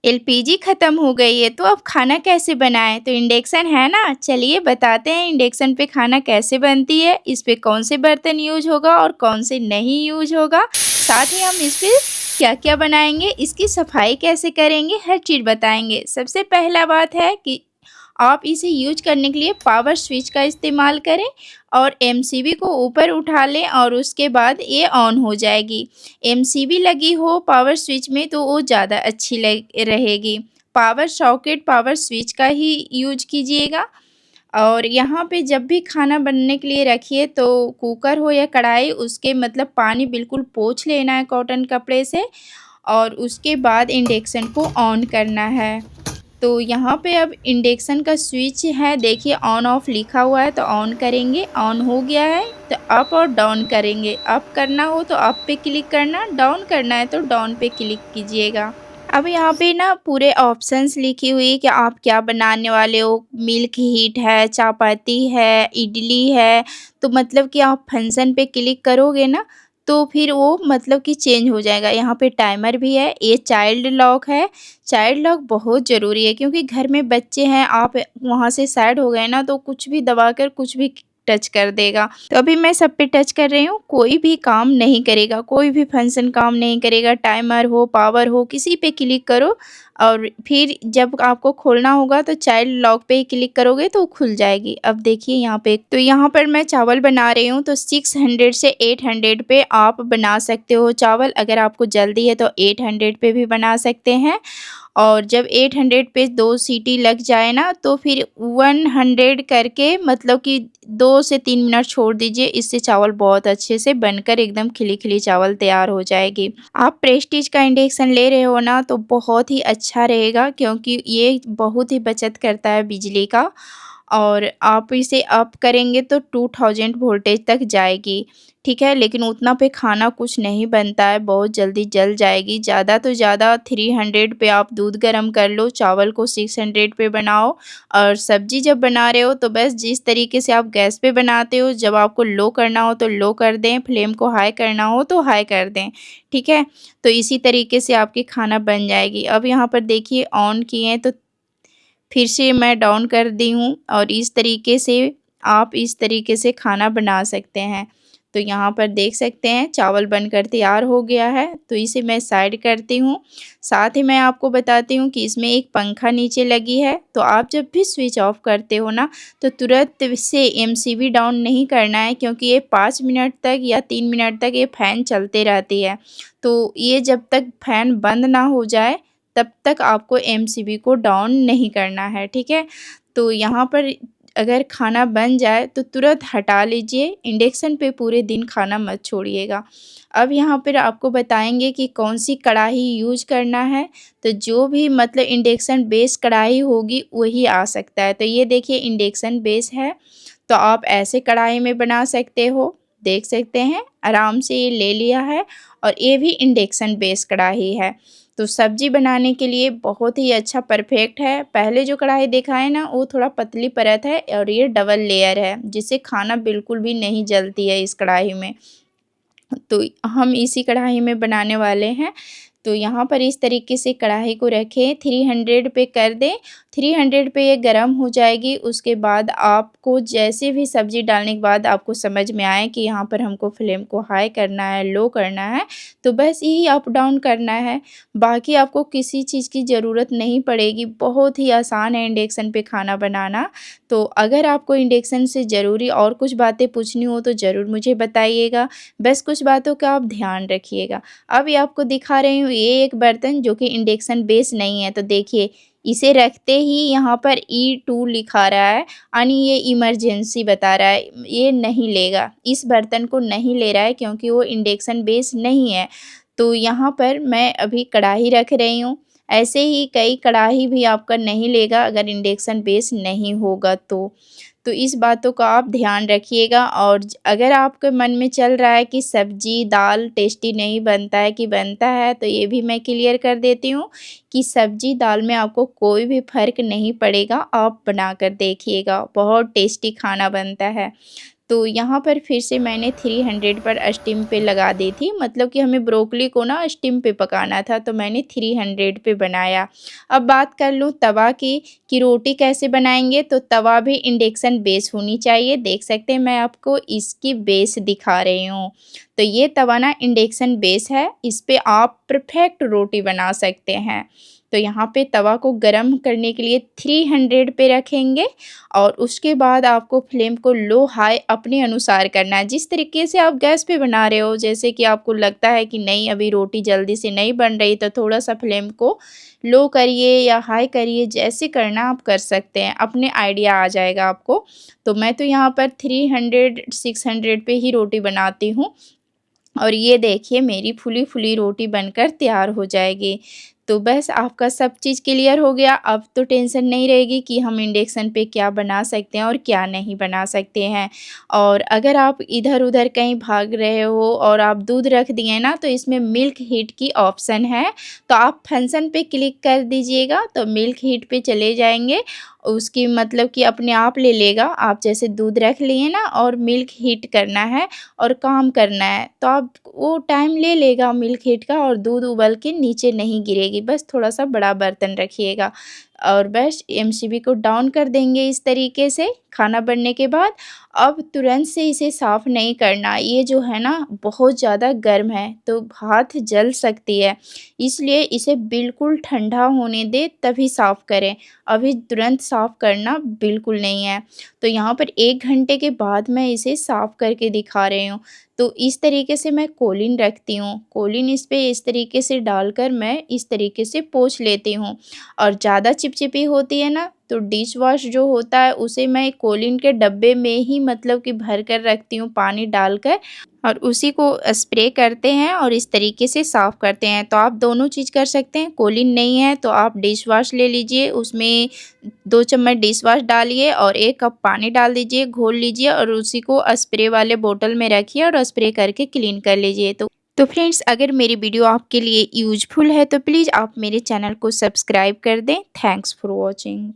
LPG ख़त्म हो गई है तो अब खाना कैसे बनाएं? तो इंडक्शन है ना, चलिए बताते हैं इंडक्शन पे खाना कैसे बनती है, इस पे कौन से बर्तन यूज होगा और कौन से नहीं यूज होगा, साथ ही हम इस पे क्या क्या बनाएंगे, इसकी सफाई कैसे करेंगे, हर चीज़ बताएंगे। सबसे पहला बात है कि आप इसे यूज करने के लिए पावर स्विच का इस्तेमाल करें और एमसीबी को ऊपर उठा लें और उसके बाद ये ऑन हो जाएगी। एमसीबी लगी हो पावर स्विच में तो वो ज़्यादा अच्छी रहेगी। पावर सॉकेट पावर स्विच का ही यूज कीजिएगा। और यहाँ पे जब भी खाना बनने के लिए रखिए तो कुकर हो या कढ़ाई, उसके मतलब पानी बिल्कुल पोंछ लेना है कॉटन कपड़े से और उसके बाद इंडक्शन को ऑन करना है। तो यहाँ पे अब इंडक्शन का स्विच है, देखिए ऑन ऑफ लिखा हुआ है, तो ऑन करेंगे, ऑन हो गया है तो अप और डाउन करेंगे। अप करना हो तो अप पे क्लिक करना, डाउन करना है तो डाउन पे क्लिक कीजिएगा। अब यहाँ पे ना पूरे ऑप्शंस लिखी हुई है कि आप क्या बनाने वाले हो। मिल्क हीट है, चपाती है, इडली है। तो मतलब कि आप फंक्शन पे क्लिक करोगे ना तो फिर वो मतलब कि चेंज हो जाएगा। यहाँ पे टाइमर भी है, ये चाइल्ड लॉक है। चाइल्ड लॉक बहुत ज़रूरी है क्योंकि घर में बच्चे हैं, आप वहाँ से साइड हो गए ना तो कुछ भी दबाकर कुछ भी टच कर देगा। तो अभी मैं सब पे टच कर रही हूँ, कोई भी काम नहीं करेगा, कोई भी फंक्शन काम नहीं करेगा। टाइमर हो, पावर हो, किसी पे क्लिक करो और फिर जब आपको खोलना होगा तो चाइल्ड लॉक पे ही क्लिक करोगे तो खुल जाएगी। अब देखिए यहाँ पे, तो यहाँ पर मैं चावल बना रही हूँ तो 600 से 800 पे आप बना सकते हो चावल। अगर आपको जल्दी है तो 800 पे भी बना सकते हैं। और जब 800 पे 2 सीटी लग जाए ना तो फिर 100 करके मतलब कि 2 से 3 मिनट छोड़ दीजिए। इससे चावल बहुत अच्छे से बनकर एकदम खिली-खिली चावल तैयार हो जाएगी। आप प्रेस्टीज का इंडक्शन ले रहे हो ना तो बहुत ही अच्छा रहेगा क्योंकि ये बहुत ही बचत करता है बिजली का। और आप इसे अप करेंगे तो 2000 वोल्टेज तक जाएगी, ठीक है। लेकिन उतना पे खाना कुछ नहीं बनता है, बहुत जल्दी जल जाएगी। ज़्यादा तो ज़्यादा 300 पे आप दूध गर्म कर लो, चावल को 600 पे बनाओ। और सब्ज़ी जब बना रहे हो तो बस जिस तरीके से आप गैस पे बनाते हो, जब आपको लो करना हो तो लो कर दें, फ्लेम को हाई करना हो तो हाई कर दें, ठीक है। तो इसी तरीके से आपकी खाना बन जाएगी। अब यहाँ पर देखिए ऑन किए हैं तो फिर से मैं डाउन कर दी हूँ और इस तरीके से आप इस तरीके से खाना बना सकते हैं। तो यहाँ पर देख सकते हैं चावल बनकर तैयार हो गया है, तो इसे मैं साइड करती हूँ। साथ ही मैं आपको बताती हूँ कि इसमें एक पंखा नीचे लगी है, तो आप जब भी स्विच ऑफ करते हो ना तो तुरंत से एमसीबी डाउन नहीं करना है क्योंकि ये 5 मिनट तक या 3 मिनट तक ये फ़ैन चलते रहती है। तो ये जब तक फ़ैन बंद ना हो जाए तब तक आपको एमसीबी को डाउन नहीं करना है, ठीक है। तो यहाँ पर अगर खाना बन जाए तो तुरंत हटा लीजिए, इंडक्शन पे पूरे दिन खाना मत छोड़िएगा। अब यहाँ पर आपको बताएँगे कि कौन-सी कढ़ाई यूज़ करना है, तो जो भी मतलब इंडक्शन बेस कढ़ाई होगी वही आ सकता है। तो ये देखिए इंडक्शन बेस है, तो आप ऐसे कढ़ाई में बना सकते हो, देख सकते हैं आराम से ये ले लिया है और ये भी इंडक्शन बेस कढ़ाई है। तो सब्ज़ी बनाने के लिए बहुत ही अच्छा परफेक्ट है। पहले जो कढ़ाई देखा है ना वो थोड़ा पतली परत है और ये डबल लेयर है, जिससे खाना बिल्कुल भी नहीं जलती है इस कढ़ाई में। तो हम इसी कढ़ाई में बनाने वाले हैं। तो यहाँ पर इस तरीके से कढ़ाई को रखें, 300 पे कर दें, 300 पे ये गरम हो जाएगी। उसके बाद आपको जैसे भी सब्ज़ी डालने के बाद आपको समझ में आए कि यहाँ पर हमको फ्लेम को हाई करना है, लो करना है, तो बस यही अप डाउन करना है। बाकी आपको किसी चीज़ की ज़रूरत नहीं पड़ेगी, बहुत ही आसान है इंडक्शन पे खाना बनाना। तो अगर आपको इंडक्शन से ज़रूरी और कुछ बातें पूछनी हो तो ज़रूर मुझे बताइएगा। बस कुछ बातों का आप ध्यान रखिएगा। अभी आपको दिखा रही हूँ ये एक बर्तन जो कि इंडक्शन बेस नहीं है, तो देखिए इसे रखते ही यहाँ पर E2 लिखा रहा है यानी ये इमरजेंसी बता रहा है, ये नहीं लेगा, इस बर्तन को नहीं ले रहा है क्योंकि वो इंडक्शन बेस नहीं है। तो यहाँ पर मैं अभी कढ़ाई रख रही हूँ, ऐसे ही कई कढ़ाई भी आपका नहीं लेगा अगर इंडक्शन बेस नहीं होगा तो। तो इस बातों का आप ध्यान रखिएगा। और अगर आपके मन में चल रहा है कि सब्ज़ी दाल टेस्टी नहीं बनता है कि बनता है, तो ये भी मैं क्लियर कर देती हूँ कि सब्ज़ी दाल में आपको कोई भी फ़र्क नहीं पड़ेगा, आप बनाकर देखिएगा, बहुत टेस्टी खाना बनता है। तो यहाँ पर फिर से मैंने 300 पर स्टीम पे लगा दी थी, मतलब कि हमें ब्रोकली को ना स्टीम पे पकाना था, तो मैंने 300 पे बनाया। अब बात कर लूँ तवा की कि रोटी कैसे बनाएंगे, तो तवा भी इंडक्शन बेस होनी चाहिए। देख सकते हैं मैं आपको इसकी बेस दिखा रही हूँ। तो ये तवा ना इंडक्शन बेस है, इस पे आप परफेक्ट रोटी बना सकते हैं। तो यहाँ पे तवा को गरम करने के लिए 300 पे रखेंगे और उसके बाद आपको फ्लेम को लो हाई अपने अनुसार करना है। जिस तरीके से आप गैस पे बना रहे हो, जैसे कि आपको लगता है कि नहीं अभी रोटी जल्दी से नहीं बन रही, तो थोड़ा-सा फ्लेम को लो करिए या हाई करिए, जैसे करना आप कर सकते हैं, अपने आइडिया आ जाएगा आपको। तो मैं तो यहाँ पर 300-600 पे ही रोटी बनाती हूँ और ये देखिए मेरी फुली-फुली रोटी बनकर तैयार हो जाएगी। तो बस आपका सब चीज़ क्लियर हो गया, अब तो टेंशन नहीं रहेगी कि हम इंडक्शन पे क्या बना सकते हैं और क्या नहीं बना सकते हैं। और अगर आप इधर-उधर कहीं भाग रहे हो और आप दूध रख दिए ना, तो इसमें मिल्क हीट की ऑप्शन है, तो आप फंक्शन पे क्लिक कर दीजिएगा, तो मिल्क हीट पे चले जाएँगे। उसकी मतलब कि अपने आप ले लेगा, आप जैसे दूध रख लिए ना और मिल्क हीट करना है और काम करना है, तो आप वो टाइम ले लेगा मिल्क हीट का और दूध उबल के नीचे नहीं गिरेगी। बस थोड़ा-सा बड़ा बर्तन रखिएगा और बस एमसीबी को डाउन कर देंगे इस तरीके से खाना बनने के बाद। अब तुरंत से इसे साफ़ नहीं करना, ये जो है ना बहुत ज़्यादा गर्म है, तो हाथ जल सकती है, इसलिए इसे बिल्कुल ठंडा होने दें तभी साफ़ करें। अभी तुरंत साफ़ करना बिल्कुल नहीं है। तो यहाँ पर 1 घंटे के बाद मैं इसे साफ़ करके दिखा रही हूँ। तो इस तरीके से मैं कोलीन रखती हूँ। कोलीन इस पे इस तरीके से डालकर मैं इस तरीके से पोंछ लेती हूँ और ज़्यादा चिपचिपी होती है ना, तो डिश वॉश जो होता है उसे मैं कोलीन के डब्बे में ही मतलब कि भर कर रखती हूँ पानी डालकर और उसी को स्प्रे करते हैं और इस तरीके से साफ़ करते हैं। तो आप दोनों चीज़ कर सकते हैं, कोलीन नहीं है तो आप डिश वॉश ले लीजिए, उसमें 2 चम्मच डिश वॉश डालिए और 1 कप पानी डाल दीजिए, घोल लीजिए और उसी को स्प्रे वाले बोतल में रखिए और स्प्रे करके क्लीन कर लीजिए। तो फ्रेंड्स, अगर मेरी वीडियो आपके लिए यूज़फुल है तो प्लीज़ आप मेरे चैनल को सब्सक्राइब कर दें। Thanks for watching.